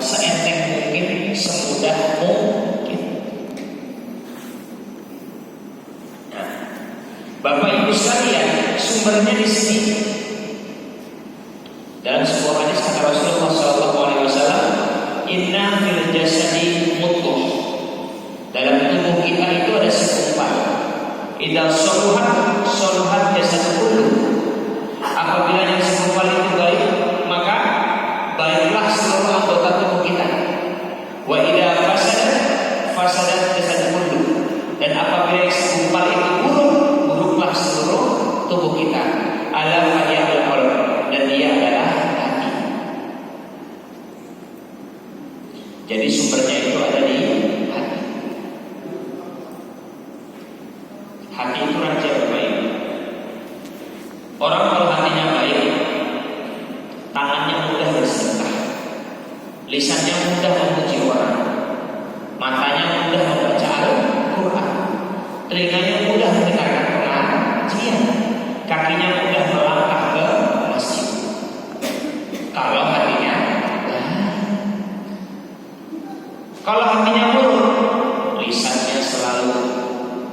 seenteng mungkin, semudah mungkin. Nah, Bapak Ibu sekalian, sumbernya di sini. Dalam sebuah hadis kata Rasulullah SAW, "Inna fil jasadi mudghah." Dalam tubuh kita itu ada segumpal. Idza soluhat jasad kullu. Apabila yang segumpal itu baik, maka baiklah seluruh anggota tubuh kita. Wa idza fasadat jasad kullu. Dan apabila yang segumpal itu buruk, buruklah seluruh tubuh kita. Ala fahyal qalb, dan dia adalah hati. Jadi sumbernya itu ada di hati. Hati itu raja baik. Orang kalau hatinya baik, tangannya mudah bersedekah, lisannya mudah memuji orang, matanya mudah membaca Al-Quran, telinganya mudah mendengarkan pengajian, kakinya mudah melangkah ke masjid. Kalau hatinya baik. Kalau hatinya buruk, lisannya selalu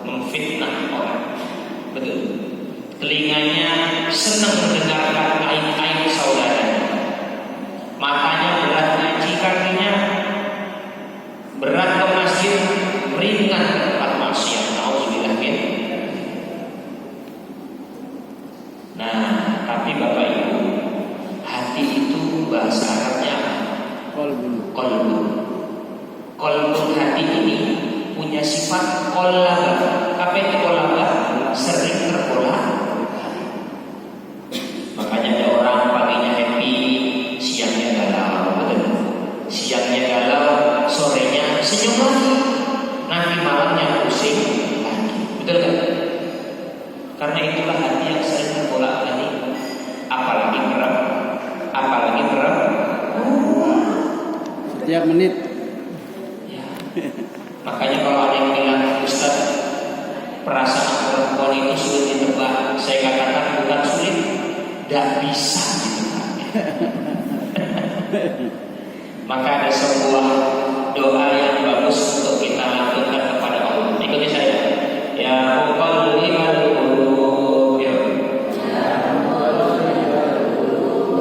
memfitnah orang. Betul. Telinganya senang mendengarkan aib-aib saudaranya. Matanya berat ngaji, kakinya berat ke masjid, ringan ke tempat maksiat. Nauzubillah min. Nah, tapi Bapak Ibu, hati itu bahasa Arabnya qalbun. Qalbun hati ini punya sifat qallaba. Apa itu qallaba? Sering terbolak. Makanya ada orang paginya happy, siangnya galau, betul? Siangnya galau, sorenya senyum lagi, nanti malamnya pusing lagi, betul kan? Karena itulah hati yang sering terbolak-balik. Apalagi perang, setiap menit. ya. Makanya kalau ada yang bilang, Ustaz, perasaan perempuan itu sulit ditebak, saya katakan bukan sulit, tidak bisa ditebak. Maka ada sebuah doa yang bagus untuk kita lakukan kepada Allah. Ikuti saya. Ya muqallibal qulub,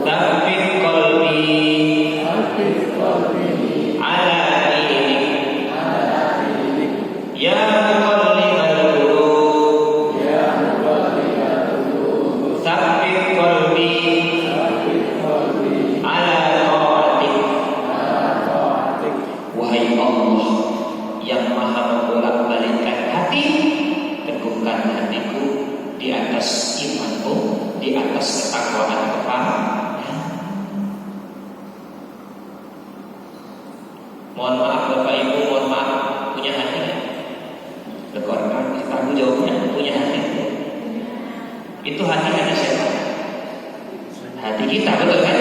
tsabbit qalbi ala dinik. Ya muqallibal qulub, tsabbit qalbi ala taatik. Wahai Allah yang maha membolak-balikkan hati, teguhkan hatiku di atas imanmu, di atas ketakwaan kepada. Mohon maaf Bapak Ibu, mohon maaf, punya hati? Lekorkan, tanggung jawabnya, punya hati? Itu hati siapa? Hati kita, betul kan?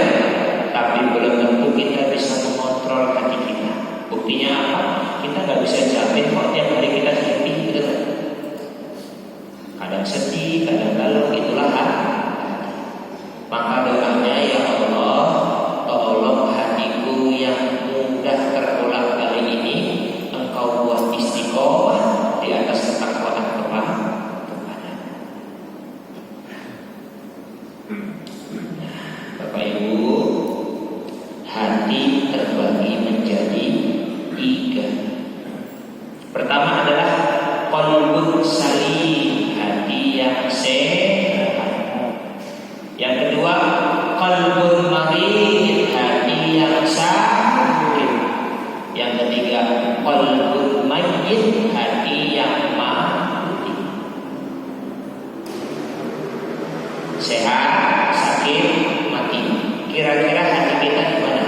Tapi belum tentu kita bisa mengontrol hati kita. Buktinya apa? Kita nggak bisa jamin kok tiap hari kita happy, betul kan? Kadang sedih, kadang galau, itulah hati. Maka doanya, ya Allah, tolong hatiku yang mudah terbolak-balik ini Engkau buat istiqomah di atas ketakwaan kepada. Bapak Ibu, hati terbagi menjadi 3. Pertama adalah qalbun salim, hati yang sehat. Yang kedua, qalbun marid, hati yang sakit. Yang ketiga, qalbun mayyit, hati yang mati. Sehat, sakit, mati. Kira-kira hati kita di mana?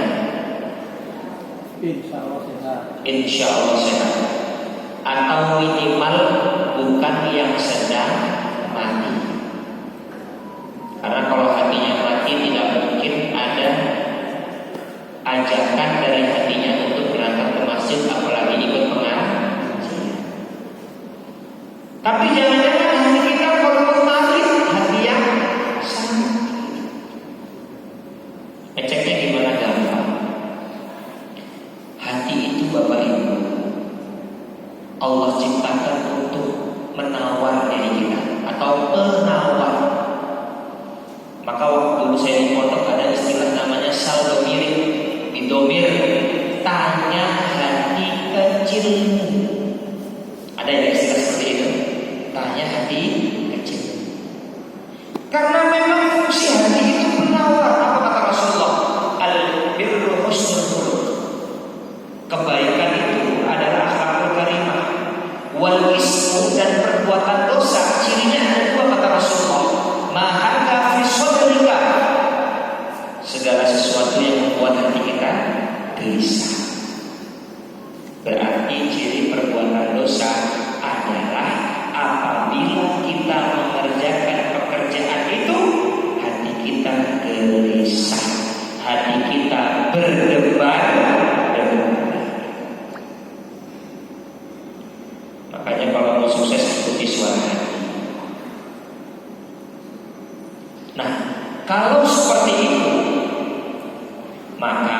Insya Allah sehat. Atau minimal bukan yang sedang mati. Karena kalau hatinya mati tidak mungkin ada ajakan dari hatinya untuk berangkat ke masjid, apalagi ikut pengajian. Tapi jangan-jangan hati kita kalau mati, hati yang sakit. Ngeceknya gimana gampang? itu Bapak Ibu, Allah ciptakan untuk menawar diri kita atau penawar. Maka waktu dulu saya di pondok ada istilah namanya saldomir, bidomir, tanya hati kecilmu. Ada ya istilah seperti itu, tanya hati kecil. Karena memang fungsi hati itu penawar. Apa kata Rasulullah? Al-birru husnul khuluq. Kebaikan itu adalah akhlakul karimah. Wal ismu, dan perbuatan dosa cirinya ada dua kata Rasulullah. Mahaka fi sadrika, segala sesuatu yang membuat hati kita gelisah. Berarti ciri perbuatan dosa adalah apabila kita mengerjakan pekerjaan itu hati kita gelisah, hati kita berdebar. Makanya kalau mau sukses ikuti suara hati. Nah, kalau seperti itu, maka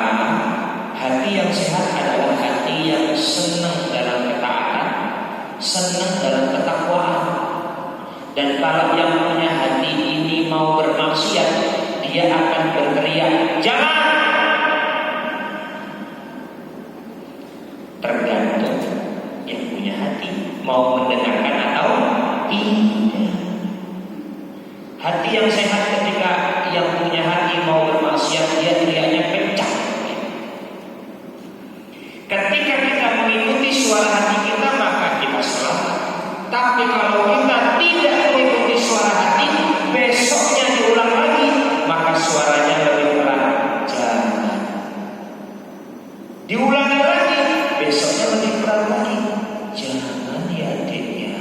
hati yang sehat adalah hati yang senang dalam ketaatan, senang dalam ketakwaan. Dan kalau yang punya hati ini mau bermaksiat, dia akan berteriak, jangan. Tergantung yang punya hati mau mendengarkan atau tidak. Hati yang sehat ketika yang punya hati mau bermaksiat, dia teriaknya kencang. Ketika kita mengikuti suara hati kita, maka kita selamat. Tapi kalau kita tidak mengikuti suara hati, besoknya diulang lagi, maka suaranya lebih pelan. Jangan. Diulangi lagi, besoknya lebih pelan lagi. Jangan ya adiknya.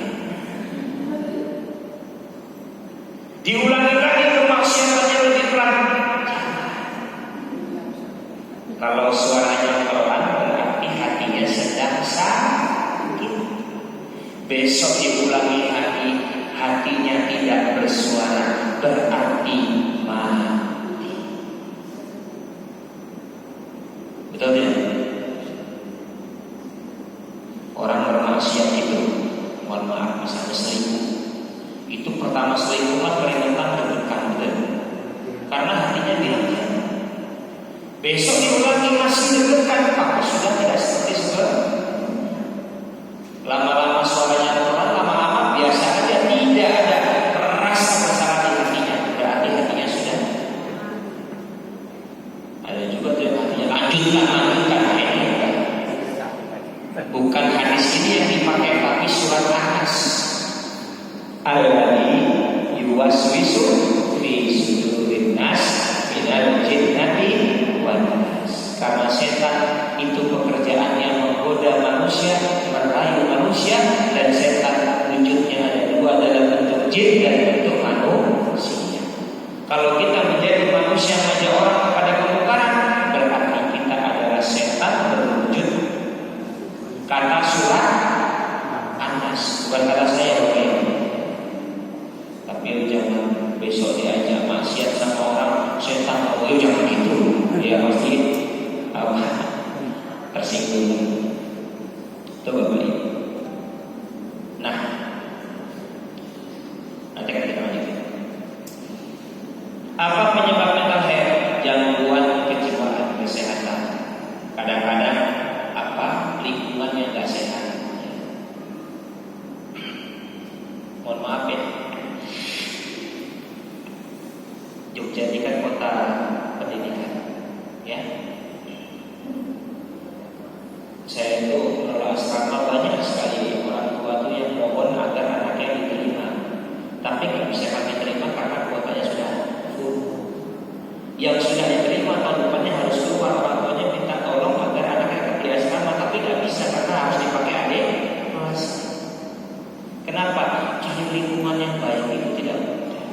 Diulangi lagi, kemaksiatannya lebih pelan. Kalau suaranya pelan, berarti hatinya sedang sakit. Besok diulangi lagi, hatinya tidak bersuara, berarti mati. Betul tidak? Orang bermaksiat itu, mohon maaf, misalnya selingkuh. Itu pertama selingkuh kan keringetan deg-degan, karena hatinya bilang jangan. Besok diulangi masih deg-degan, maka sudah tidak seperti sebelum. Lama-lama suaranya pelan, lama-lama biasa aja, tidak ada rasa bersalah di hatinya, berarti hatinya sudah. Ada juga tuh yang hatinya lanjutkan, bukan hadis ini yang dipakai, tapi surat Anas. Alladzi yuwaswisu fi sudurin nas minal jinnati wan nas. Karena setan itu pekerjaannya menggoda manusia, merayu manusia, dan setan wujudnya ada dua, dalam bentuk jin dan bentuk manusia. Kalau kita menjadi manusia mengajak orang kepada kemungkaran, berarti kita adalah setan berwujud. Kata surat Anas, bukan kata saya, oke. Tapi jangan besok diajak maksiat sama orang, setan, oh jangan gitu, dia pasti tersinggung. Itu Bapak Ibu. Nah, nanti kita lanjutkan. Apa penyebab mental health? Gangguan kejiwaan, kesehatan. Kadang-kadang apa? Lingkungan yang tidak sehat. Mohon maaf ya, Jogja ini kan kota pendidikan, ya. Saya itu mengelola asrama, banyak sekali orang tua tuh yang mohon agar anaknya diterima, tapi nggak bisa kami terima karena kuotanya sudah full. Yang sudah diterima tahun depannya harus keluar, orang tuanya minta tolong agar anaknya tetap di asrama, tapi nggak bisa karena harus dipakai adik kelas. Kenapa? Cari lingkungan yang baik itu tidak mudah.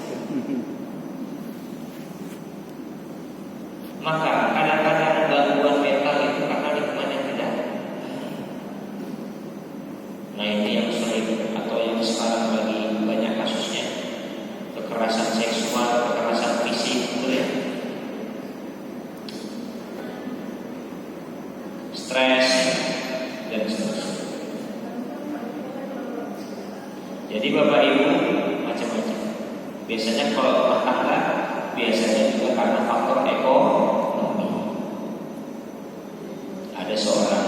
Maka kadang-kadang gangguan mental itu karena lingkungan yang tidak. Nah ini yang sering atau yang sekarang lagi banyak kasusnya, kekerasan seksual, kekerasan fisik, gitu ya. Stres, dan seterusnya. Jadi Bapak Ibu macam-macam. Biasanya kalau rumah tangga biasanya juga karena faktor ekonomi. Ada seorang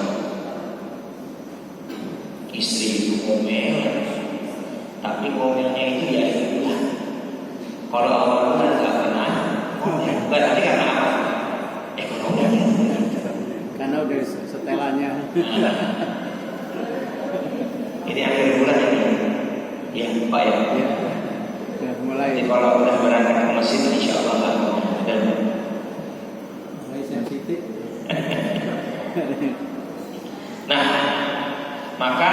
istri itu ngomel, tapi ngomelnya itu ya bulan. Kalau awal bulan nggak pernah ngomel, berarti karena apa? Ekonomi. Karena udah setelannya. Ini akhir bulan ini, ya Pak ya. Ya mulai. Jadi kalau udah berangkat ke masjid, insya Allah nggak ada. Mulai sensitif. Nah, maka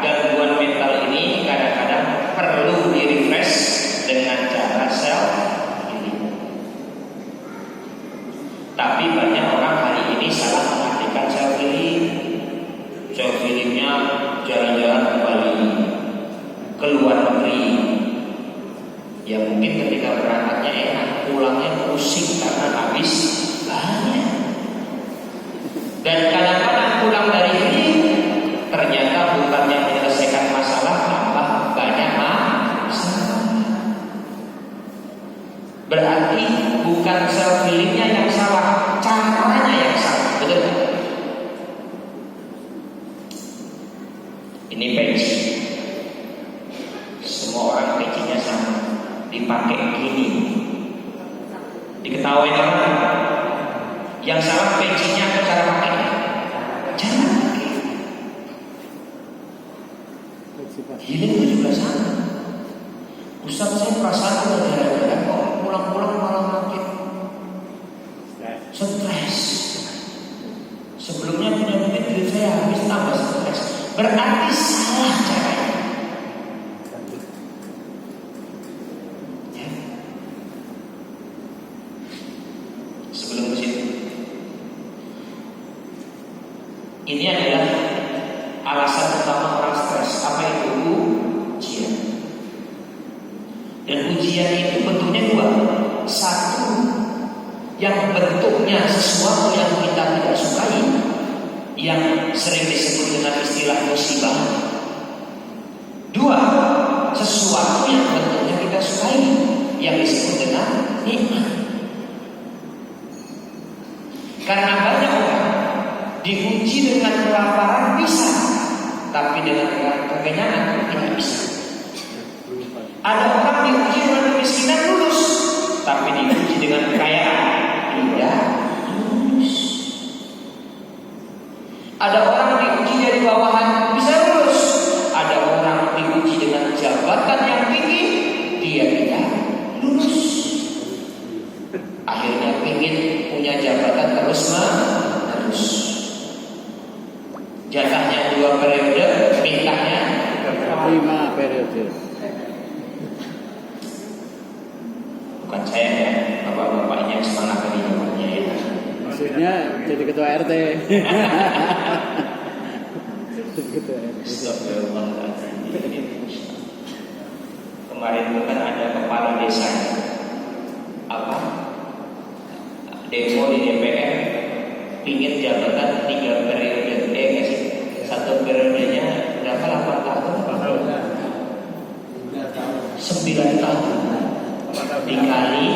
gangguan mental ini kadang-kadang perlu di-refresh dengan cara self healing. Tapi banyak orang hari ini salah mengartikan self healing. Self healingnya jalan-jalan ke Bali, ke luar negeri. Ya mungkin ketika berangkatnya enak, pulangnya pusing karena habis banyak. Dan kadang-kadang pulang dari ini ternyata bukannya menyelesaikan masalah, tambah banyak masalah. Berarti bukan self healingnya yang salah, caranya yang salah, betul? Ini peci. Semua orang pecinya sama, dipakai gini, diketahui orang. Yang salah pecinya atau cara pakainya? Cara pakai. Healing itu juga sama. Ustaz, saya perasaan gara-gara kok pulang-pulang malah makin stres. Sebelumnya punya duit saya habis, tambah stres. Berarti salah caranya. Ya. Sebelum ke situ, ini adalah alasan utama orang stres. Apa itu? Ujian. Dan ujian itu bentuknya dua. Satu, yang bentuknya sesuatu yang kita tidak sukai, yang sering disebut dengan istilah musibah. Dua, sesuatu yang bentuknya kita sukai, yang disebut dengan nikmat. Karena banyak orang diuji dengan kelaparan bisa, tapi dengan kekenyangan tidak bisa. Ada orang diuji dengan kemiskinan lulus, tapi diuji dengan kekayaan tidak lulus. Ada orang diuji dari bawahan bisa lulus. Ada orang diuji dengan jabatan yang tinggi, dia tidak lulus. Akhirnya ingin punya jabatan terus. Jatahnya 2 periode, mintanya 5 periode. Bukan saya ya, bapak-bapaknya semangat tadi jawabnya ya. Maksudnya jadi ketua RT. Kemarin bukan ada kepala desa apa demo di DPR, ingin jabatan 3 periode, nggak sih? 1 periodenya berapa? 8 tahun? 9 tahun dikali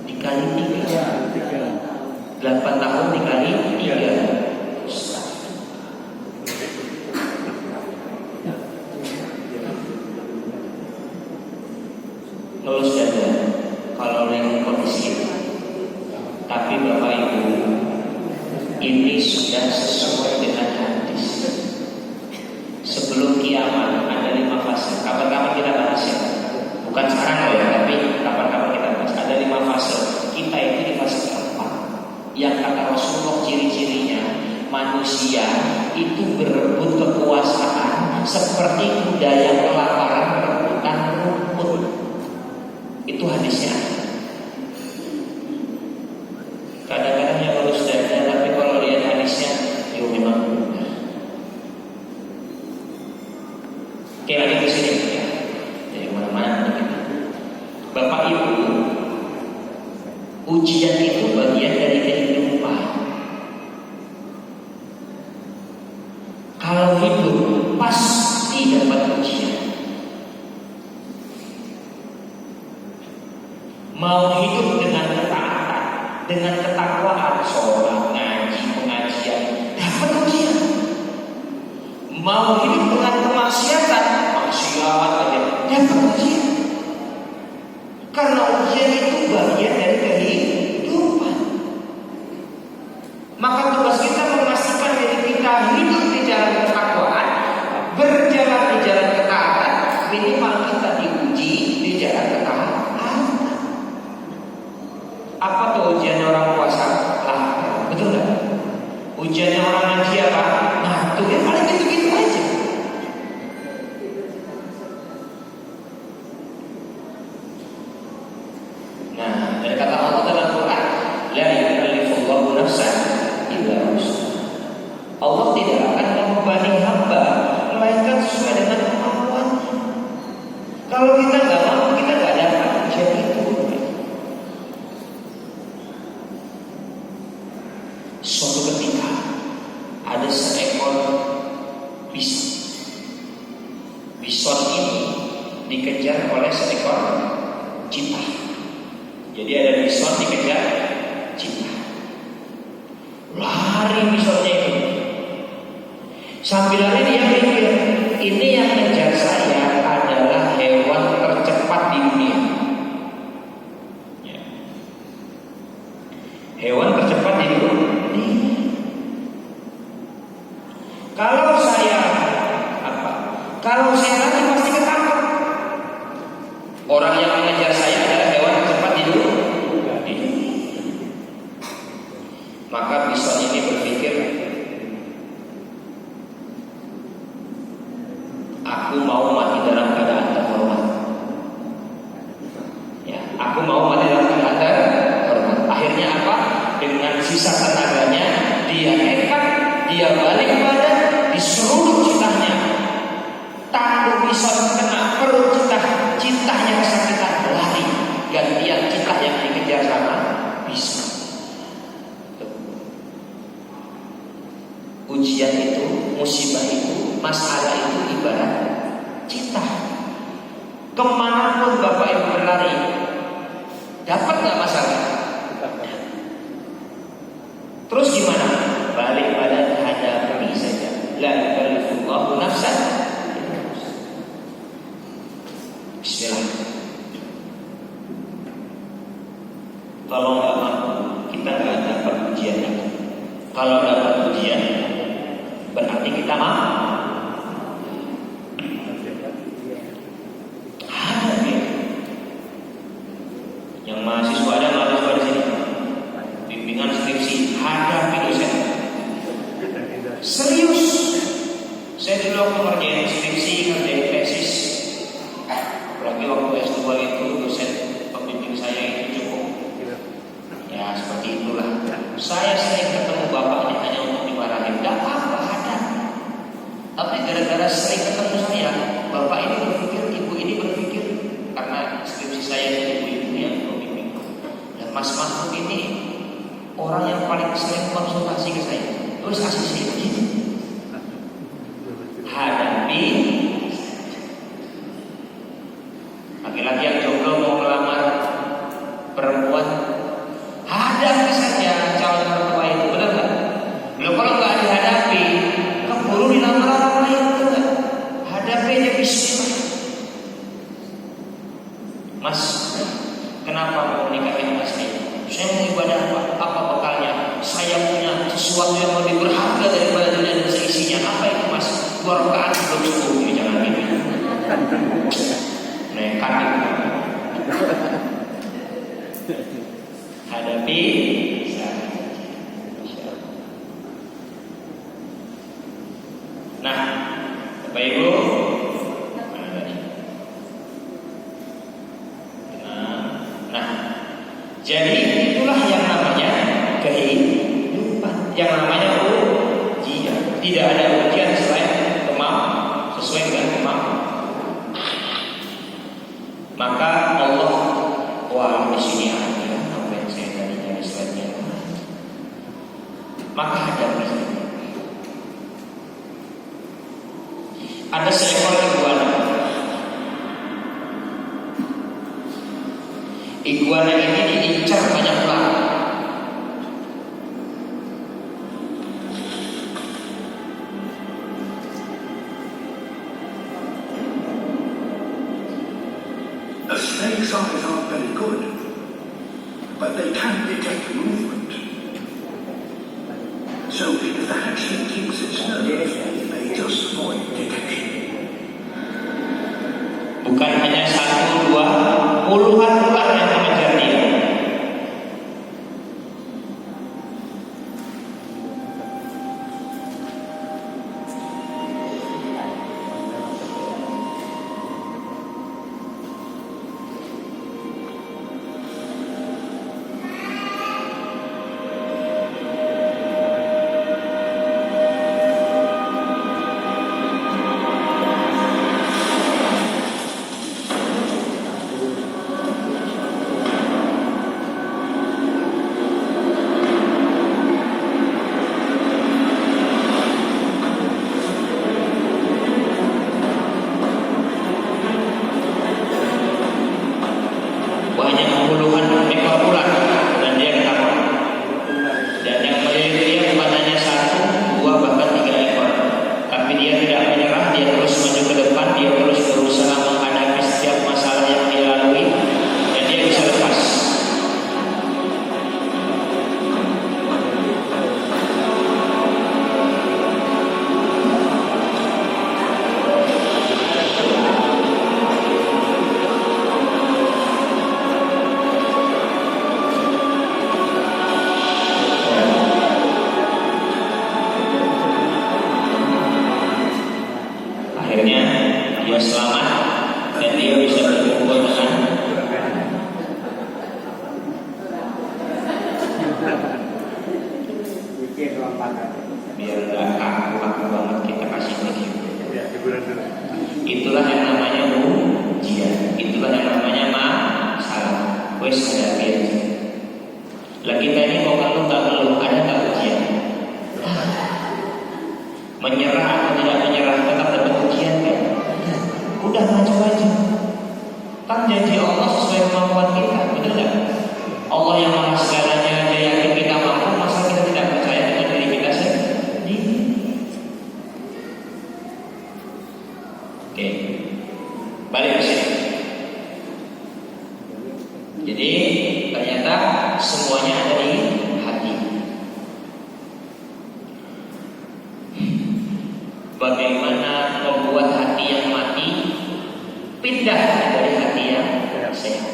3, 8 tahun dikali 3. Lulus saja kalau dengan kondisi itu. Tapi Bapak Ibu, ini sudah sesuai dengan hadis. Sebelum kiamat ada 5 fase. Kapan-kapan kita bahas ya. Bukan sekarang loh ya, tapi kapan-kapan kita bahas. Ada 5 fase. Kita itu di fase keempat. Yang kata Rasulullah ciri-cirinya, manusia itu berebut kekuasaan seperti kuda yang kelaparan berebutan rumput. Itu hadisnya. Kadang-kadang yang harus dada, tapi kalau lihat hadisnya, ya memang benar. Oke, lagi ke sini ya. Jadi mana-mana kita. Bapak Ibu, ujian itu bagian dari kehidupan. Maka tugas kita memastikan diri kita hidup di jalan ketakwaan, berjalan di jalan ketaatan, minimal kita diuji di jalan ketaatan. Apa tuh ujian orang puasa? Lapar, betul nggak? Ujiannya orang ngaji apa? Ngantuk, ya paling gitu-gitu aja. Nah, dari kata Allah dalam Quran, la yukallifullahu nafsan illa wus'aha. Allah tidak akan membebani hamba melainkan sesuai dengan kemampuannya. Kalau kita nggak mampu, kita nggak dapat ujian itu. Suatu ketika ada seekor bison. Bison ini dikejar oleh seekor cheetah. Jadi ada bison dikejar cheetah. Lari bisonnya itu. Sambil lari dia mikir, ini yang ngejar saya adalah hewan tercepat di dunia. Ya. Hewan tercepat di dunia. Kalau saya lari pasti ketangkep. Orang yang mengejar saya adalah hewan tercepat di dunia. Maka bison ini berpikir, aku mau mati dalam keadaan terhormat. Ya, aku mau mati dalam keadaan terhormat. Akhirnya apa? Dengan sisa tenaganya dia nekat, dia balik badan, diseruduk citahnya. Tanduk bison kena perut citah, citahnya kesakitan, lari. Gantian citah yang dikejar sama bison. Ujian itu, musibah itu, masalah itu ibarat citah. Kemanapun Bapak Ibu berlari, dapat nggak masalah? Terus gimana? Balik badan, hadapi saja. La yukallifullahu nafsan. Bismillah. Kalau nggak mampu, kita nggak dapat ujian itu. Kalau dapat ujian, berarti kita mampu. Hadapi. Yang mahasiswa ada mahasiswa di sini. Bimbingan skripsi, hadapi dosen. Serius. Saya dulu waktu ngerjain skripsi, ngerjain tesis, apalagi waktu S2 itu dosen pembimbing saya itu cukup. Ya seperti itulah. Saya sering ketemu bapaknya hanya untuk dimarahin. Gak apa-apa, hadapi. Tapi gara-gara sering ketemu saya, bapak ini berpikir, ibu ini berpikir, karena skripsi saya itu ibu yang pembimbing. Dan Mas Mahmud ini orang yang paling sering konsultasi ke saya. Terus kasih saya begini. Hadapi. Laki-laki yang jomblo mau melamar perempuan, hadapi saja calon mertua itu, benar nggak? Loh kalau nggak dihadapi, keburu dilamar orang lain, benar nggak? Hadapi aja, bismillah. Mas, kenapa mau nikahin Mas ini? Saya mau ibadah apa? Apa bekalnya? Saya punya sesuatu yang lebih berharga daripada dunia dan seisinya. Apa itu Mas? 2 rakaat sebelum subuh. Ini jangan gitu. Nekat itu. Hadapi saja. Nah, Bapak Ibu, mana tadi? Nah, jadi itulah yang namanya kehidupan, yang namanya ujian. Tidak ada ujian selain kemampuan, sesuai dengan kemampuan. Maka Allah, wah di sini ada apa yang saya tadi dari slide-nya. Maka ada seekor iguana. Iguana ini diincar banyak ular. The snake's eyes aren't very good, but they can detect movement. So if that actually keeps its nerve, it may just avoid detection. Bukan hanya satu, dua, puluhan ular yang mengejar dia. Banyak puluhan ekor ular dan dia ketawa. Dan yang melirik dia bukan hanya satu, dua, bahkan 3 ekor. Tapi dia tidak menyerah, dia terus maju ke depan, dia terus berusaha menghadapi setiap masalah yang dia lalui dan dia bisa lepas. Akhirnya dia selamat dan dia bisa berkumpul dengan biar nggak kaku banget kita kasih begitu. Itulah yang namanya ujian, itulah yang namanya masalah. Wes hadapi aja. Lah kita ini mau ngeluh ada nggak ujian? Menyerah atau tidak menyerah tetap dapat ujian kan? Udah maju aja. Kan janji Allah sesuai kemampuan kita, betul nggak? Allah yang maha segalanya, Dia yakin kita mampu, masa kita tidak percaya dengan diri kita sendiri? Oke, balik ke sini. Jadi ternyata semuanya ada di hati. Bagaimana membuat hati yang mati pindah dari hati yang sehat?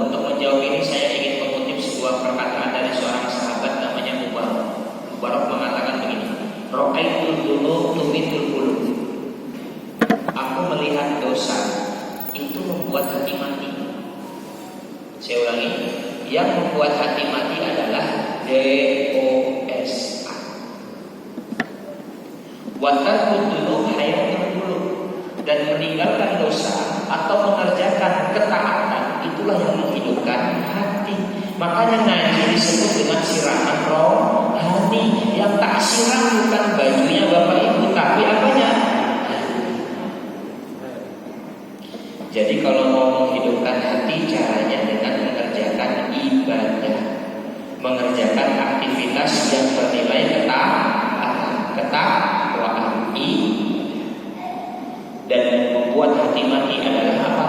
Untuk menjawab ini saya ingin mengutip sebuah perkataan dari seorang sahabat namanya Mubarak. Mubarak mengatakan begini: Ra'aitul dzunub tumitul qulub. Aku melihat dosa itu membuat hati mati. Saya ulangi, yang membuat hati mati adalah dosa. Watarkul dzunub hayatul qulub, dan meninggalkan dosa atau mengerjakan ketaatan itulah yang menghidupkan hati. Makanya ngaji disebut dengan siraman rohani. Yang tak siram bukan bajunya Bapak Ibu, tapi apanya? Jadi kalau mau menghidupkan hati, caranya dengan mengerjakan ibadah, mengerjakan aktivitas yang bernilai ketakwaan, dan yang membuat hati mati adalah apa?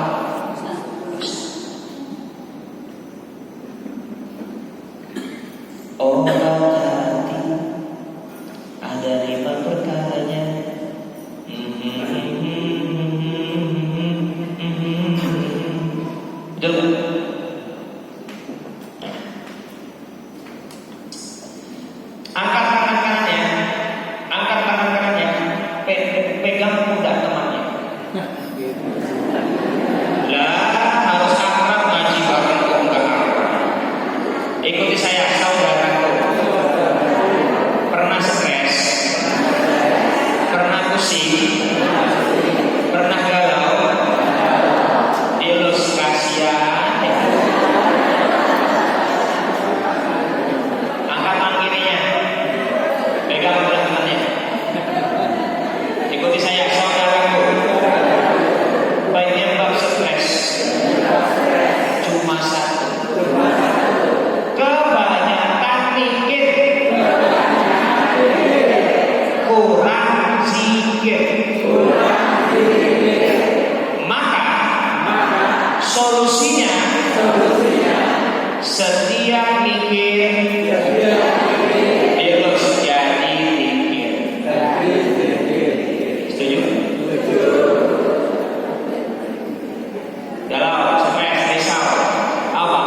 Obat hati ada 5 perkaranya. Betul. Angkat tangan kanannya, pegang pundak temannya. Lah harus akrab ngaji bareng kok enggak akrab. Ikuti saya, saudaraku. Setiap mikir terus jadi mikir. Setuju? Galau, stres, risau. Apa?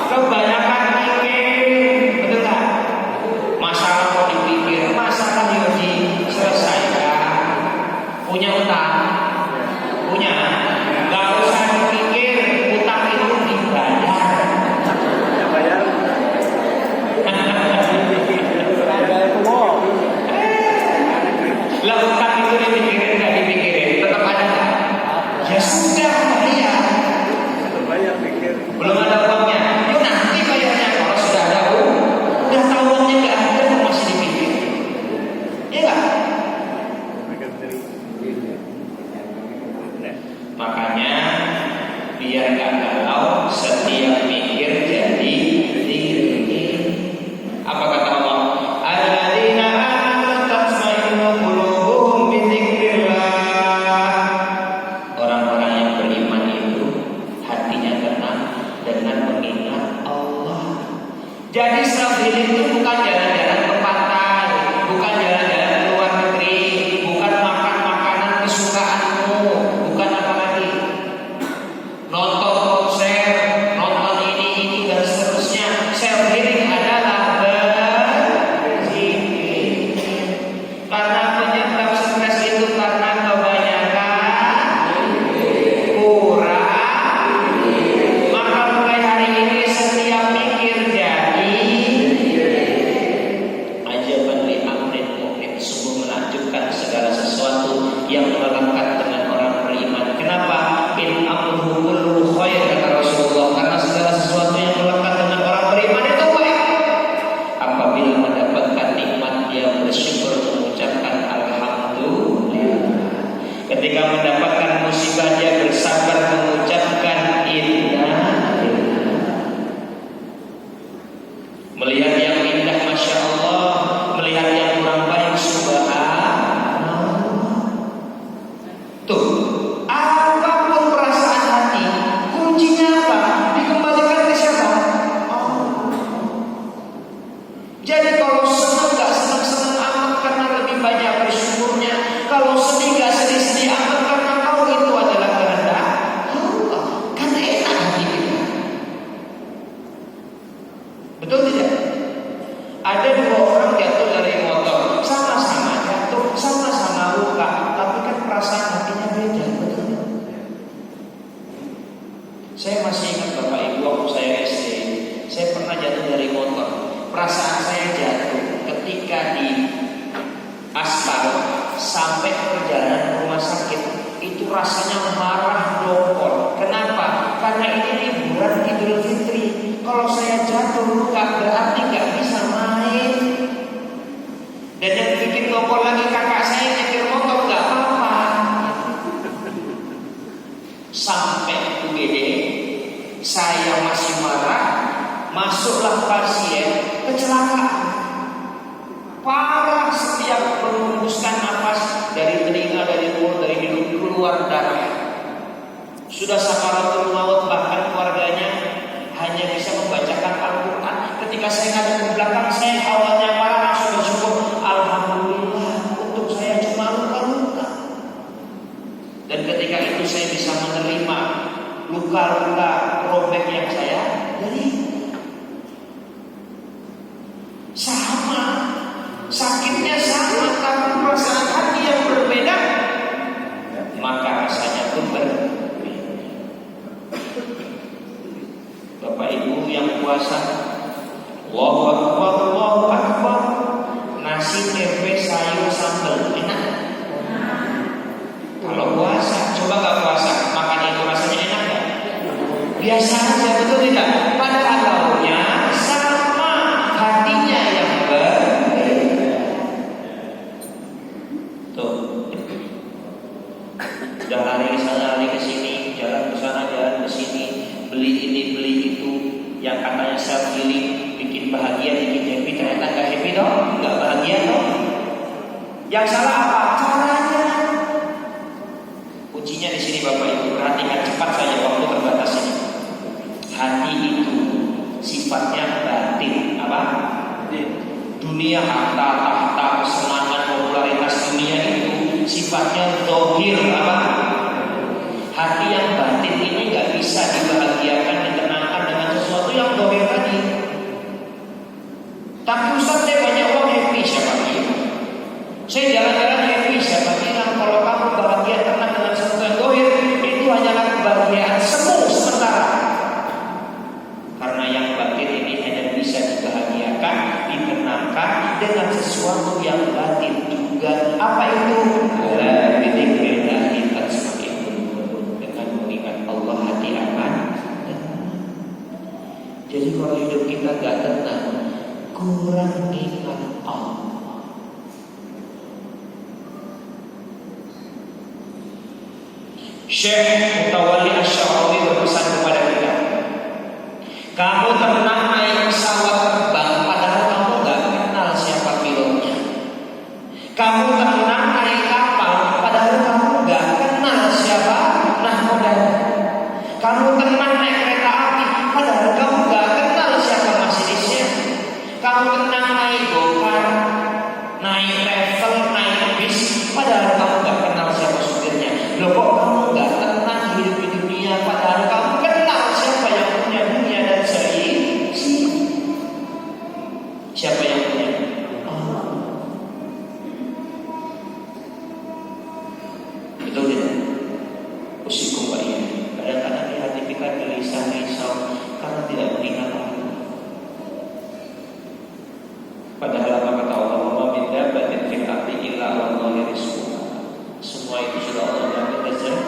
Kebanyakan mikir, betul nggak? Masalah mau dipikir, masalah yang diselesaikan. Punya utang, punya. Gak usah dipikir, utang itu dibayar. Lah utang itu dipikirin nggak dipikirin, tetap ada nggak? Ya sudah bayar. Belum ada uangnya, yuk nanti bayarnya. Kalau sudah ada udah tahu uangnya nggak ada, kok masih dipikir? Iya nggak? Makanya biar nggak galau, setiap mikir jadi diri. Apa kata Allah? Alladzina amanu tatma'innu qulubuhum bi dzikrillah. Orang-orang yang beriman itu hatinya tenang dengan mengingat Allah. Jadi self healing itu bukan jalan-jalan ke pantai, bukan jalan-jalan ke luar negeri, bukan makan makanan kesukaanmu, bukan apa lagi, nonton konser, nonton ini dan seterusnya. Self healing adalah berzikir. Karena penyebab stres itu karena kebanyakan kurang. Maka mulai hari ini setiap mikir jadi ajaban li amrin mu'min. Sungguh menakjubkan segala sesuatu yang melekat dengan orang beriman. Kenapa? In amruhu kulluhu khair, kata Rasulullah. Karena segala sesuatu yang melekat dengan orang beriman itu baik. Apabila mendapatkan nikmat dia bersyukur, mengucapkan alhamdulillah. Ketika mendapatkan musibah dia bersabar, mengucapkan inna lillahi. Melihat yang indah masya Allah, melihat yang kurang baik subhanallah. Tuh, apapun perasaan hati, kuncinya apa? Dikembalikan ke siapa? Allah. Jadi kalau senang gak senang-senang amat karena lebih banyak bersyukurnya. Kalau sedih gak sedih-sedih amat karena kau itu adalah kehendak Allah. Kan enak hati kita. Betul tidak? Ada dua orang jatuh dari motor, sama-sama jatuh, sama-sama luka, tapi kan perasaan hatinya beda. Betul tidak? Saya masih ingat Bapak Ibu waktu saya SD, saya pernah jatuh dari motor. Perasaan saya jatuh ketika di aspal sampai perjalanan ke rumah sakit itu rasanya marah dongkol. Kenapa? Karena ini liburan Idul Fitri. Kalau saya jatuh luka berarti nggak bisa main. Dan yang bikin dongkol lagi kakak saya nyetir motor nggak apa-apa. Sampai UGD saya masih marah. Masuklah pasien kecelakaan parah, setiap menghembuskan nafas dari telinga, dari mulut, dari hidung keluar darah. Sudah sakaratul maut, bahkan keluarganya hanya bisa membacakan Al-Quran. Ketika saya ngadep ke belakang, saya awalnya marah, langsung bersyukur, alhamdulillah untuk saya cuma luka-luka. Dan ketika itu saya bisa menerima luka-luka robek yang saya derita. Sama, sakitnya sama, tapi perasaan hati yang berbeda, maka rasanya pun berbeda. Bapak Ibu yang puasa, Allahu Akbar, Allahu Akbar. Nasi, tempe, sayur, sambal, enak. Kalau puasa, coba gak puasa, makan itu rasanya enak gak? Biasa aja, betul tidak? Padahal lauknya sama, hatinya yang berbeda. Tuh, udah lari ke sana, lari ke sini, jalan ke sana, jalan ke sini, beli ini, beli itu, yang katanya self healing, bikin bahagia, bikin happy, ternyata nggak happy dong, nggak bahagia dong. Yang salah apa? Caranya. Kuncinya di sini Bapak Ibu, perhatikan cepat saja waktu terbatas ini. Hati itu sifatnya batin. Apa? Dunia, harta, tahta, kesenangan, popularitas dunia itu sifatnya zahir. Apa? Hati yang batin ini nggak bisa dibahagiakan, ditenangkan dengan sesuatu yang zahir tadi. Tapi Ustaz, saya banyak uang, happy, siapa bilang? Saya jalan-jalan happy, siapa bilang? Kalau kamu bahagia tenang dengan sesuatu yang zahir, itu hanyalah kebahagiaan semu sementara. Karena yang batin ini hanya bisa dibahagiakan, ditenangkan dengan sesuatu yang batin juga. Apa itu? Dengan mengingat Allah, hati aman. Jadi kalau hidup kita gak tenang, kurang ingat Allah. Syekh Mutawalli Asy-Sya'rawi berpesan kepada kita, kamu tenang naik pesawat terbang padahal kamu gak kenal siapa pilotnya. Kamu tenang naik kapal padahal kamu gak kenal siapa nahkodanya. Kamu tenang naik kereta api padahal kamu gak kenal siapa masinisnya. Kamu tenang naik gokar, naik travel, naik bis padahal kamu gak kenal siapa supirnya. Loh, kok kamu gak tenang hidup di dunia padahal kamu kenal siapa yang punya dunia dan seisi? Siapa yang punya? Allah. Betul tidak? Usikum wa iya. Kadang-kadang di hati kita gelisah, risau karena tidak mengingat Allah. Padahal apa kata Allah? Wa min dabbatin fil ardi illa 'ala Allahi rizquha. Semua itu sudah Allah jamin rezeki.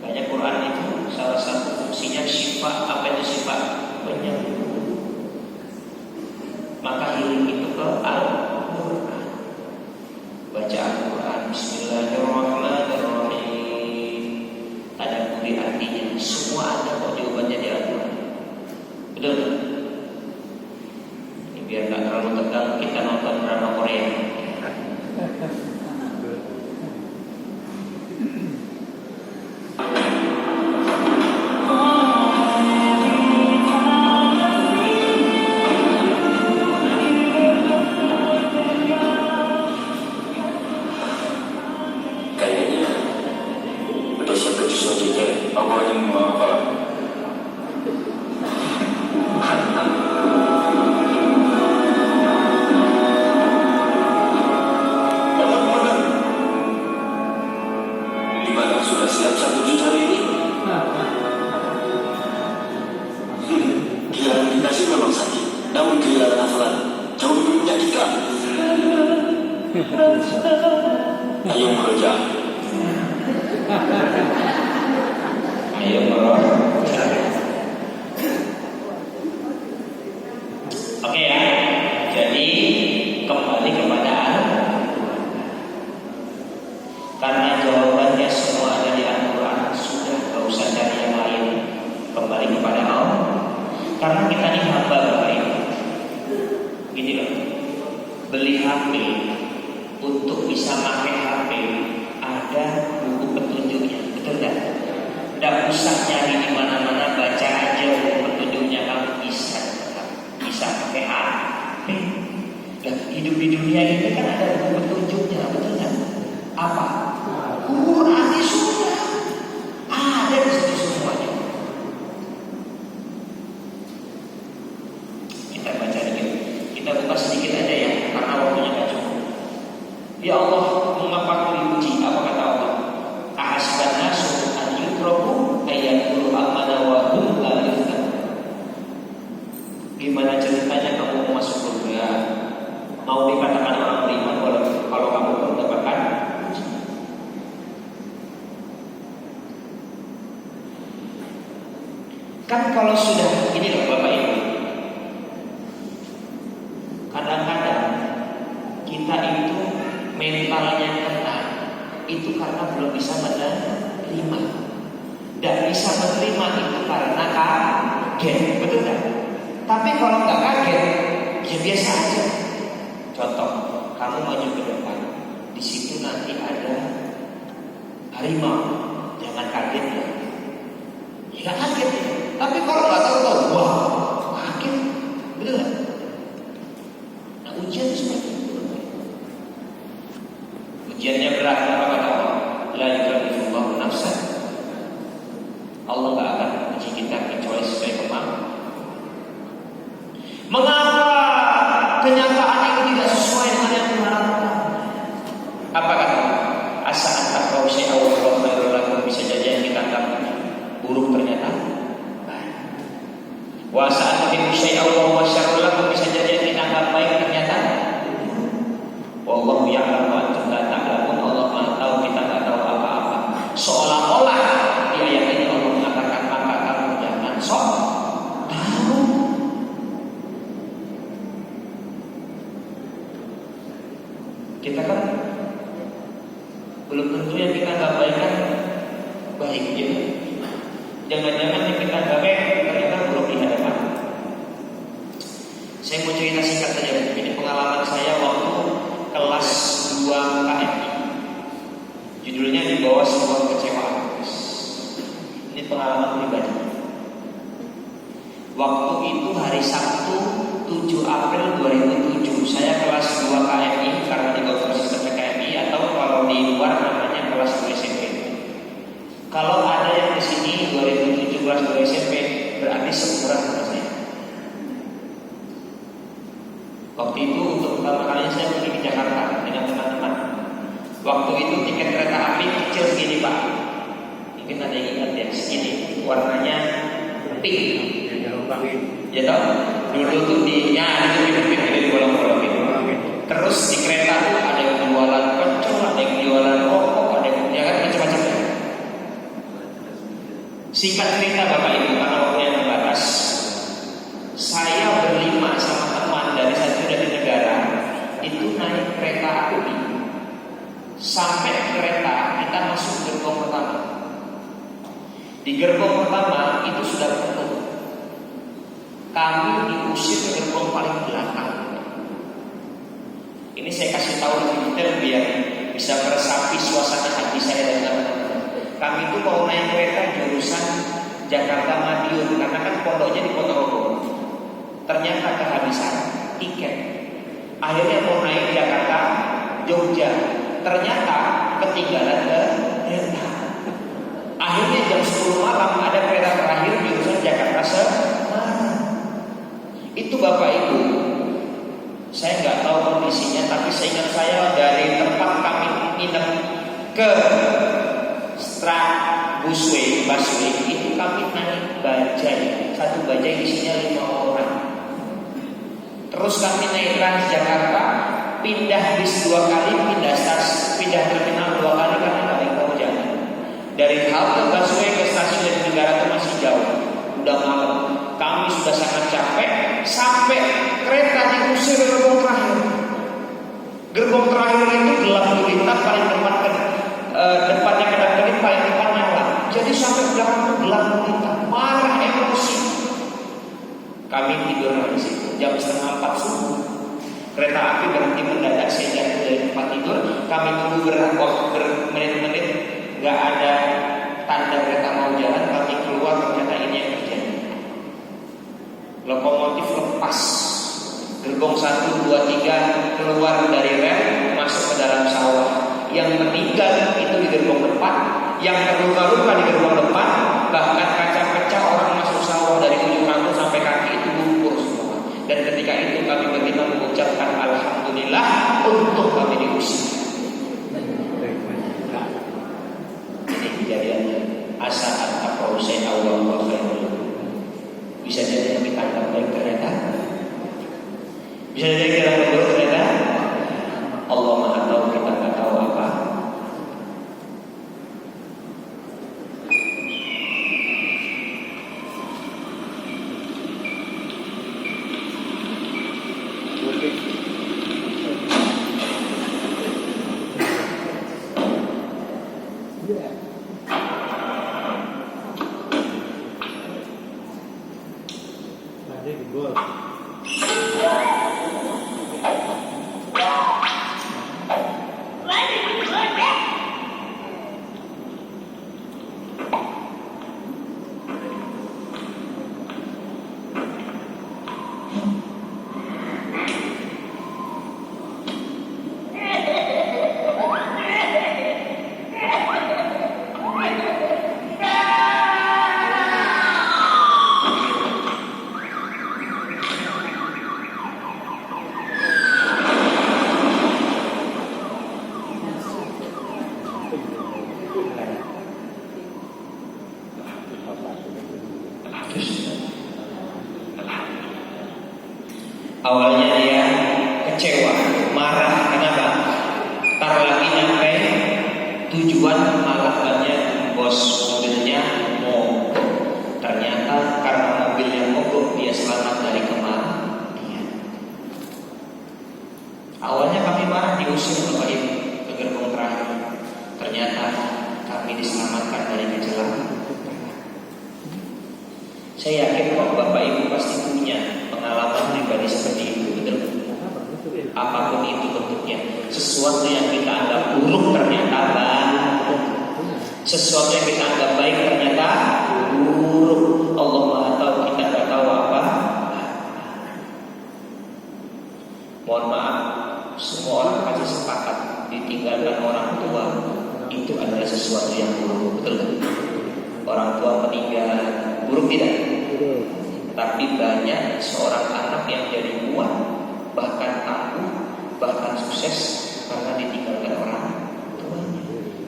Makanya Quran itu salah satu fungsinya syifa. Apa itu syifa? Penyembuh. Maka healing itu ke Al-Quran. Baca Al-Quran, Bismillahirrahmanirrahim. Tadabburi artinya. Semua ada kok jawabannya di Al-Quran. Betul? Ini biar gak terlalu tegang, kita nonton drama Korea. Kayaknya udah siapa justru kita Allah yang apa? Gimana, sudah siap 1 juta hari ini? Kehilangan dikasih memang sakit, namun kehilangan hafalan jauh lebih menyakitkan. Ayo bekerja. Ayo bekerja. Oke ya. Jadi kembali kepada karena jawabannya semua ada di Al-Quran. Sudah, gak usah cari yang lain. Kembali kepada Allah. Karena kita ini hamba Bapak Ibu. Gini loh, beli HP untuk bisa pakai HP ada buku petunjuknya, betul tak? Tidak usah nyari di mana-mana, baca aja buku petunjuknya, kamu bisa pakai HP. Dan hidup di dunia ini kan ada buku petunjuknya, betul tak? Apa? Quran sudah ada di situ semuanya. Kita baca dulu. Kita buka sedikit aja ya, karena waktunya tidak cukup. Ya Allah, mengapa diuji? Apa kata Allah? Ahasiban nasu an yutraku ayyaqulu amanna wa hum la yuftanun. Gimana ceritanya kamu mau masuk surga? Mau dikatakan orang beriman kalau kamu pun mendapatkan uji? Kan kalau sudah ini loh Bapak Ibu, kadang-kadang kita itu mentalnya tenang itu karena belum bisa menerima. Dan bisa menerima itu karena kaget, betul kan? Tapi kalau nggak kaget, ya biasa aja. Contoh, kamu maju ke depan, di situ nanti ada harimau, jangan kaget ya. Tidak kaget. Tapi kalau nggak tahu, wah, kaget. Betul nggak? Nah, ujian itu seperti itu. Ujiannya berat, apa kata Allah? La yukallifullahu nafsan. Allah nggak akan uji kita kecuali sesuai kemampuan. Mengapa kenyataan itu tidak sesuai dengan yang diharapkan? Apa kata Allah? Asa antakrau syai'an wa huwa khairul lakum, bisa jadi yang kita anggap buruk ternyata baik. Wa asa antakrau syai'an wa huwa syarrul lakum, bisa jadi yang kita anggap baik ternyata. Wallahu ya'lamu wa antum la ta'lamun. Allah Maha tahu, kita enggak tahu apa-apa. Seolah-olah di ayat ini Allah mengatakan maka kamu jangan sok tahu. Kita kan belum tentu yang kita anggap baik kan baik ya. Jangan-jangan yang kita anggap baik ternyata belum di hadapan. Saya mau cerita singkat saja. Ini pengalaman saya waktu kelas 2 KMI. Judulnya di bawah sebuah kecewaan. Ini pengalaman pribadi. Waktu itu hari Sabtu 7 April 2007. Saya kelas 2 KMI karena di bawah sistem KMI, atau kalau di luar namanya kelas 2 SMP. Kalau ada yang di sini 2007 kelas 2 SMP, berarti seumuran sama saya. Waktu itu untuk pertama kalinya saya pergi ke Jakarta dengan teman-teman. Waktu itu tiket kereta api kecil segini Pak. Mungkin ada yang ingat ya, segini. Warnanya pink. Ya tau? Dulu tuh di bolong-bolongin. Terus di kereta tuh ada yang jualan pecel, ada yang jualan rokok, ada yang ya kan macam-macam. Singkat cerita Bapak Ibu, karena waktunya terbatas. Saya berlima sama teman dari satu dari negara itu naik kereta api. Sampai kereta kita masuk gerbong pertama. Di gerbong pertama itu sudah penuh. Kami diusir ke gerbong paling belakang. Ini saya kasih tahu lebih detail biar bisa meresapi suasana hati saya dan teman-teman. Kami itu mau naik kereta jurusan Jakarta Madiun karena kan pondoknya di Ponorogo. Ternyata kehabisan tiket. Akhirnya mau naik Jakarta Jogja. Ternyata ketinggalan kereta. Akhirnya jam 10 malam ada kereta terakhir jurusan Jakarta Semarang. Itu Bapak Ibu, saya nggak tahu kondisinya, tapi seingat saya dari tempat kami nginep ke busway itu kami naik bajai. Satu bajai isinya 5 orang. Terus kami naik Transjakarta, pindah bis 2 kali, pindah terminal 2 kali karena nggak ada tahu jalan. Dari halte busway ke stasiun negara itu masih jauh, udah malam. Kami sudah sangat capek, sampai kereta diusir gerbong terakhir. Gerbong terakhir itu gelap gulita, paling depan depannya kedap-kedip, paling depan nyala. Jadi sampai belakang itu gelap gulita, marah emosi. Kami tidur di situ jam 3:30 subuh. Kereta api berhenti mendadak sehingga dari tempat tidur. Kami tunggu bermenit-menit, nggak ada tanda kereta mau jalan. Kami keluar, ternyata ini yang terjadi. Lokomotif lepas, gerbong 1, 2, 3 keluar dari rel, masuk ke dalam sawah. Yang meninggal itu di gerbong depan, yang terluka-luka di gerbong depan, bahkan kaca pecah, orang masuk sawah dari ujung rambut sampai kaki itu gugur semua. Dan ketika itu kami berlima mengucapkan alhamdulillah untuk kami diusir. Ini kejadiannya. Asa antakrau syai'an wa huwa khairul lakum. Bisa jadi yang kita anggap baik ternyata, bisa jadi kita anggap buruk ternyata. Allah Maha tahu, kita nggak tahu apa. Awalnya dia kecewa, marah. Kenapa? Tar lagi nyampe tujuan malah banyak bos mobilnya mogok. Ternyata karena mobilnya mogok dia selamat dari kematian. Awalnya kami marah, diusir Bapak Ibu ke gerbong terakhir. Ternyata kami diselamatkan dari kecelakaan. Saya yakin kok Bapak Ibu pasti punya pengalaman pribadi seperti itu, betul? Apapun itu bentuknya, sesuatu yang kita anggap buruk ternyata baik, sesuatu yang kita anggap baik ternyata buruk. Allah Maha tahu, kita nggak tahu apa. Mohon maaf, semua orang pasti sepakat ditinggalkan orang tua itu adalah sesuatu yang buruk, betul? Orang tua meninggal buruk tidak? Tapi banyak seorang anak yang jadi kuat, bahkan tangguh, bahkan sukses karena ditinggalkan orang tuanya.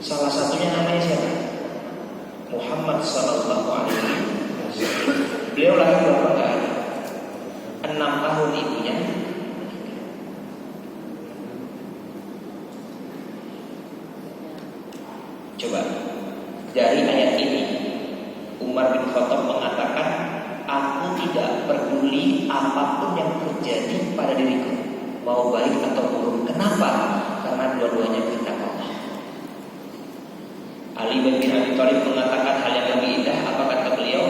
Salah satunya namanya siapa? Muhammad sallallahu alaihi wasallam. Beliau lahir berapa kali? 6 tahun ibunya. Coba dari ayat ini Umar bin Khattab mengatakan, aku tidak peduli apapun yang terjadi pada diriku, mau baik atau buruk. Kenapa? Karena dua-duanya kehendak Allah. Ali bin Abi Thalib mengatakan hal yang lebih indah. Apa kata beliau?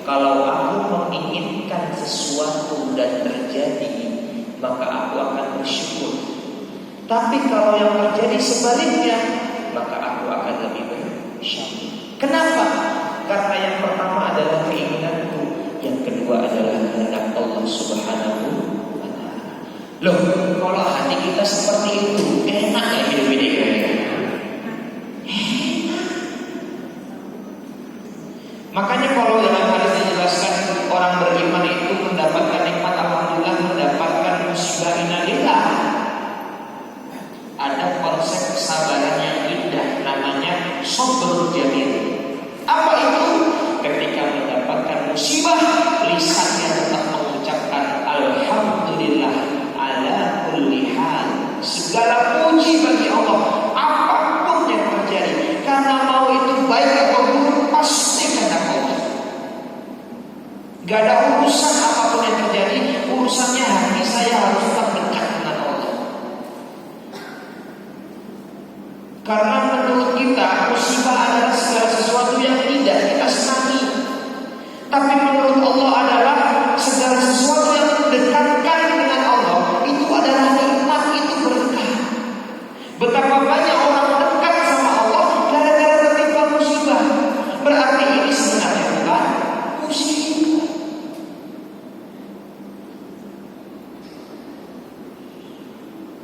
Kalau aku menginginkan sesuatu dan terjadi, maka aku akan bersyukur. Tapi kalau yang terjadi sebaliknya, maka aku akan lebih bersyukur. Kenapa? Karena yang pertama adalah keinginanku, yang kedua adalah kehendak Allah Subhanahu wa ta'ala. Loh, kalau hati kita seperti itu, enak gak hidup ini kira-kira? Enak. Makanya kalau dalam hadis dijelaskan orang beriman itu mendapatkan nikmat alhamdulillah, mendapatkan musibah innalillah. Ada konsep kesabaran yang indah namanya sabrul jamil. Apa itu? Ketika mendapatkan musibah, lisannya tetap mengucapkan alhamdulillah ala kulli hal. Segala puji bagi Allah apapun yang terjadi. Karena mau itu baik atau buruk pasti kehendak Allah. Gak ada urusan apapun yang terjadi, urusannya hati saya harus tetap dekat dengan Allah. Karena menurut kita musibah adalah segala sesuatu yang tidak kita senangi. Tapi menurut Allah adalah segala sesuatu yang mendekatkan dengan Allah. Itu adalah nikmat, itu berkah. Betapa banyak orang dekat sama Allah gara-gara tertimpa musibah. Berarti ini sebenarnya bukan musibah.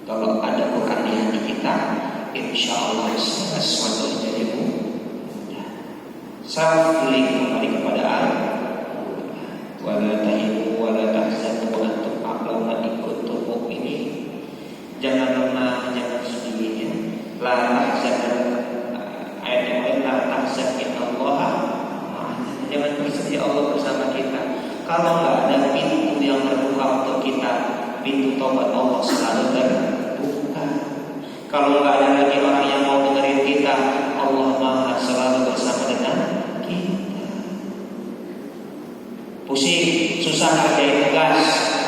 Kalau ada Quran di hati kita, insya Allah segala sesuatu jadi mudah. Saya pilih kembali kepada ayat wala tahinu wala tahzanu wa antum a'launa in kuntum mu'minin. Jangan lemah, jangan sedih ya. La tahzan, ayat yang lain la tahzan innallaha ma'ana. Jangan bersedih, Allah bersama kita. Kalau nggak ada pintu yang terbuka untuk kita, pintu tobat Allah selalu terbuka. Kalau nggak ada lagi orang yang mau dengerin kita, Allah Maha selalu bersama dengan kita. Pusing, susah kerjain tugas,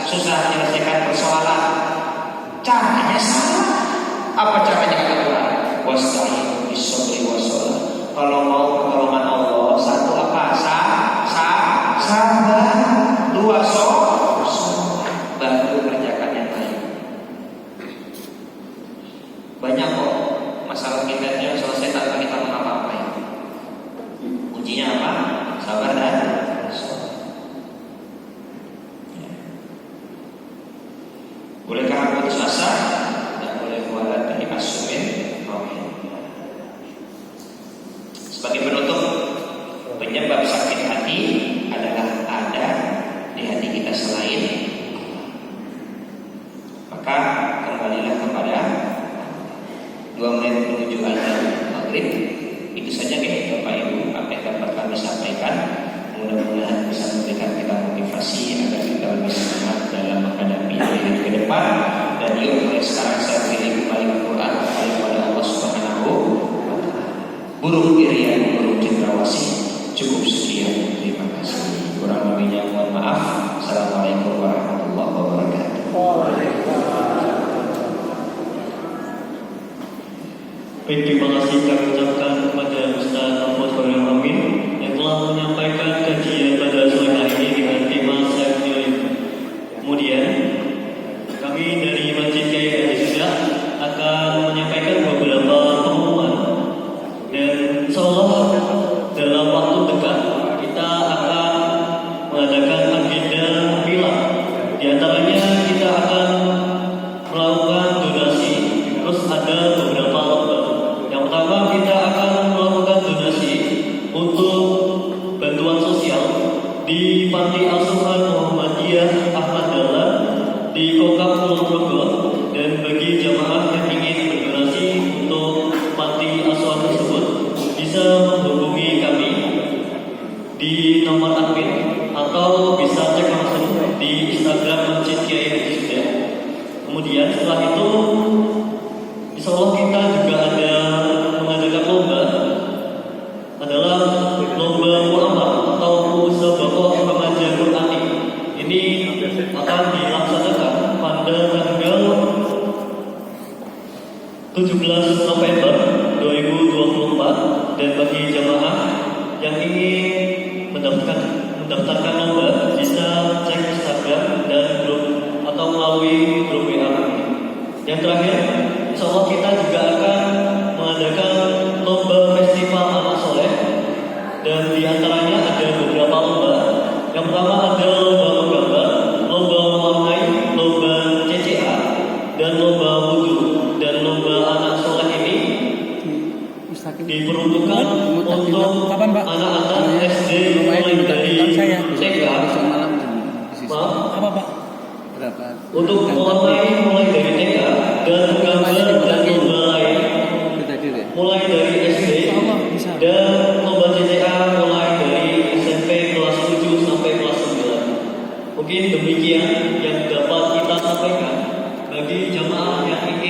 susah menyelesaikan persoalan, caranya salah. Apa caranya kata Quran? Wasta'inu bis-sabri was-shalah. Kalau mau pertolongan Allah, satu apa? Sabar. Dua bantu kerjakan yang lain. Banyak kok masalah kita yang selesai tanpa kita mengapa-ngapain. Kuncinya apa? Sabar dan sholat. Ya. Bolehkah putus asa? Tidak boleh. Wala ta'asumin rohin. Sebagai penutup, penyebab sakit hati adalah ada di hati kita depan. Dan yuk mulai sekarang saya pilih kembali ke Quran, kembali kepada Allah Subhanahu wa Ta'ala. Burung irian, burung cendrawasih. Cukup sekian, terima kasih. Kurang lebihnya mohon maaf. Assalamualaikum warahmatullahi wabarakatuh. Baik, terima kasih kami ucapkan kepada Ustaz Mahfud Khairul Amin yang telah menyampaikan kajian pada sore hari ini dengan tema Saiful. Kemudian kami dari Masjid Kiai Haji Sudah akan menyampaikan beberapa pengumuman, dan insyaallah dalam waktu dekat kita akan mengadakan agenda pilah. Di antaranya kita akan melakukan donasi, terus ada beberapa lomba. Yang pertama kita akan melakukan donasi untuk bantuan sosial di Panti Asuhan Muhammadiyah Ahmad Dahlan di Kokap Kulon Progo, dan bagi jamaah yang ingin berdonasi untuk panti asuhan tersebut bisa menghubungi kami di nomor admin atau bisa cek langsung di Instagram Masjid Kiai Haji Sudah. Kemudian setelah itu insyaallah kita juga ada mengadakan lomba, adalah lomba muammar atau musabaqah remaja Qur'ani. Ini akan dilaksanakan pada tanggal 17 November 2024, dan bagi jamaah yang ingin mendaftarkan lomba bisa cek Instagram dan grup atau melalui grup WA. Yang terakhir, insyaallah kita juga akan mengadakan lomba festival anak soleh, dan diantaranya ada beberapa lomba. Yang pertama ada lomba menggambar, lomba mewarnai, lomba CCA, dan lomba wudhu. Dan lomba anak soleh ini diperuntukkan untuk anak-anak SD mulai dari TK. Maaf, apa Pak? Berapa? untuk mewarnai mulai dari TK, dan gambar dan lomba lain mulai dari SD, dan lomba CCA mulai dari SMP kelas 7 sampai kelas 9. Mungkin demikian yang dapat kita sampaikan bagi jamaah yang ingin